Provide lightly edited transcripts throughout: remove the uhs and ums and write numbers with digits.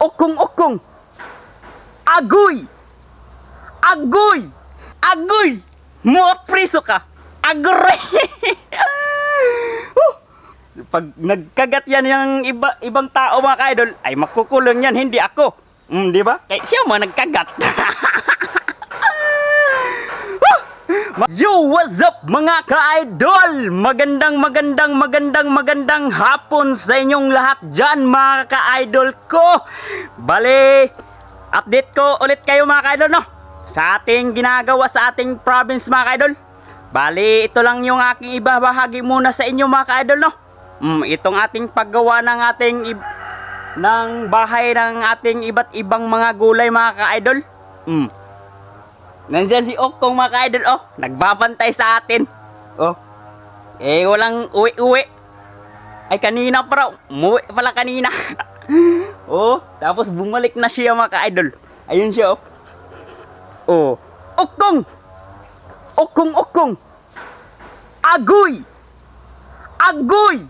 Okong-okong. Agoy! Agoy! Agoy! Mga priso ka! Agoy! Pag nagkagat yan yung ibang tao mga ka-idol, ay makukulong yan, hindi ako. Di ba? Kaya siya mga nagkagat. Yo, what's up mga ka-idol? Magandang hapon sa inyong lahat dyan mga ka-idol ko. Bale, update ko ulit kayo mga ka-idol, no? Sa ating ginagawa sa ating province mga ka-idol. Bale, ito lang yung aking ibabahagi muna sa inyo mga ka-idol, no? Itong ating paggawa ng ating ng bahay ng ating iba't ibang mga gulay mga ka-idol. Nandyan si Okong mga ka-idol, oh, nagbabantay sa atin. Oh, walang uwi-uwi. Ay, kanina pa raw, umuwi pala kanina. Oh, tapos bumalik na siya mga ka-idol. Ayun siya, oh. Oh, Okong! Okong! Agoy! Agoy!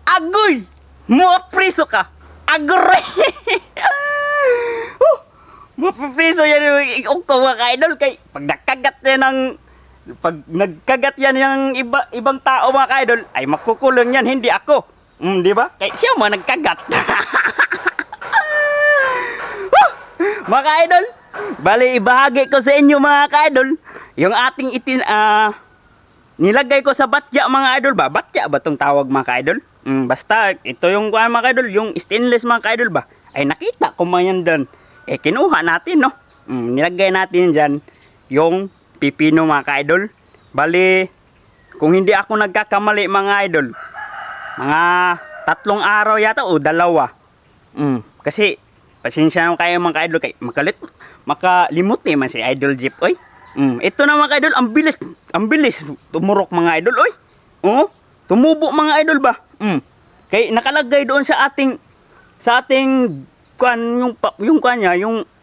Agoy! Mga priso ka! Agoy! Mapipiso yan yung Okong mga ka-idol. Kay pag nagkagat yan yung ibang tao mga ka-idol, ay makukulong yan, hindi ako. Di ba? Kay siya mga nagkagat. Mga ka-idol, bali ibahagi ko sa inyo mga ka-idol yung ating nilagay ko sa batya mga idol ba? Batya ba tong tawag mga ka-idol? Basta ito yung mga ka-idol, yung stainless mga ka-idol ba? Ay nakita ko man yan doon. Kinuha natin, no? Nilagay natin dyan yung pipino mga ka-idol. Bali, kung hindi ako nagkakamali mga idol, mga 3 araw yata o 2. Kasi pasensya naman kayo mga ka-idol, kay makalimot man si Idol Jeep, oy. Ito na mga ka-idol, ang bilis tumurok mga idol, oy. Tumubo mga idol ba? Kay nakalagay doon sa ating yung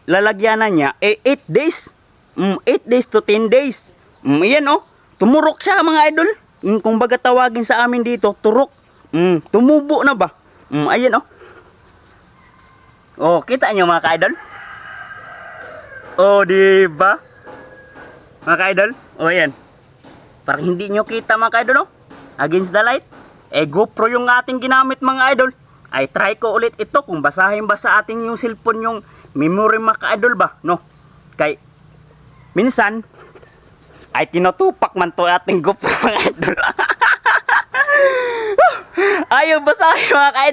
lalagyanan niya 8 days. 8 days to 10 days. Iyan, oh. Tumurok siya mga idol. Kung baga tawagin sa amin dito, turok. Tumubo na ba? Ayan, oh. Oh, kita niyo mga ka-idol? Oh, di ba? Mga ka-idol? Oh, ayan. Parang hindi nyo kita mga ka-idol, oh. Against the light. GoPro yung ating ginamit mga idol. Ay try ko ulit ito kung basahin ba sa ating yung cellphone yung memory mga ka-idol ba, no? Kay minsan ay tinutupak man to ating GoPro mga idol. Ayaw basahin mga ka-idol.